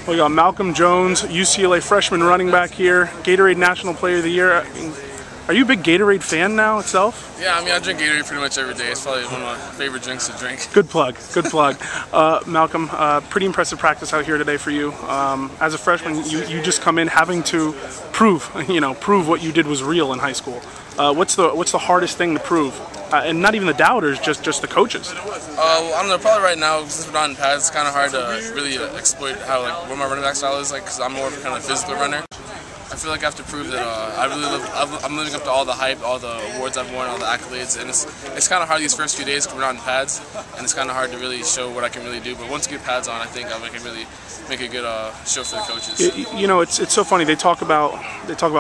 We got Malcolm Jones, UCLA freshman running back here, Gatorade National Player of the Year. Are you a big Gatorade fan now itself? Yeah, I mean, I drink Gatorade pretty much every day. It's probably one of my favorite drinks to drink. Good plug, good plug. Malcolm, pretty impressive practice out here today for you. As a freshman, you just come in having to prove what you did was real in high school. What's the hardest thing to prove? And not even the doubters, just the coaches. I don't know. Probably right now, since we're not in pads, it's kind of hard to really exploit what my running back style is like. Because I'm more of a kind of physical runner. I feel like I have to prove that I'm living up to all the hype, all the awards I've won, all the accolades, and it's kind of hard these first few days because we're not in pads, and it's kind of hard to really show what I can really do. But once I get pads on, I think I can really make a good show for the coaches. You know, it's so funny. They talk about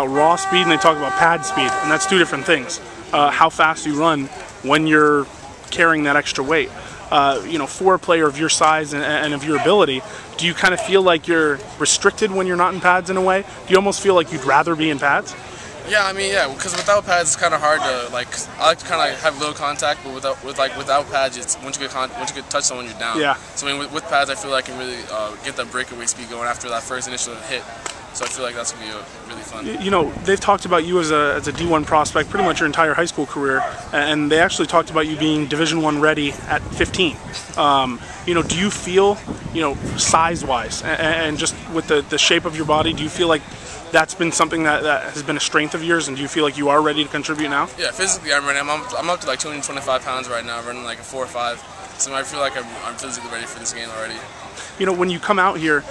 raw speed and they talk about pad speed, and that's two different things. How fast you run when you're carrying that extra weight. For a player of your size and of your ability, do you kind of feel like you're restricted when you're not in pads in a way? Do you almost feel like you'd rather be in pads? Yeah, I mean, yeah, because without pads, it's kind of hard to I like to kind of have little contact, but without pads, it's once you get touch someone, you're down. Yeah. So I mean, with pads, I feel like I can really get that breakaway speed going after that first initial hit. So I feel like that's going to be really fun. You know, they've talked about you as a D1 prospect pretty much your entire high school career, and they actually talked about you being Division I ready at 15. Do you feel, size-wise and just with the shape of your body, do you feel like that's been something that has been a strength of yours, and do you feel like you are ready to contribute now? Yeah, physically I'm ready. I'm up to like 225 pounds right now, running like a 4 or 5. So I feel like I'm physically ready for this game already. When you come out here,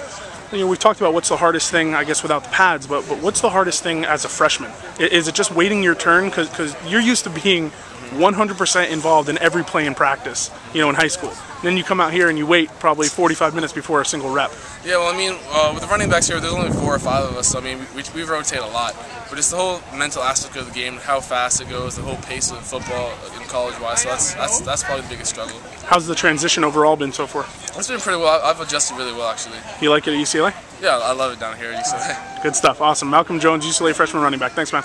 we've talked about what's the hardest thing, I guess, without the pads, but what's the hardest thing as a freshman? Is it just waiting your turn? Because you're used to being 100% involved in every play in practice, in high school. And then you come out here and you wait probably 45 minutes before a single rep. Yeah, well, I mean, with the running backs here, there's only 4 or 5 of us, so I mean, we rotate a lot. But it's the whole mental aspect of the game, how fast it goes, the whole pace of football in college-wise. So that's probably the biggest struggle. How's the transition overall been so far? It's been pretty well. I've adjusted really well, actually. You like it at UCLA? Yeah, I love it down here at UCLA. Good stuff. Awesome. Malcolm Jones, UCLA freshman running back. Thanks, man.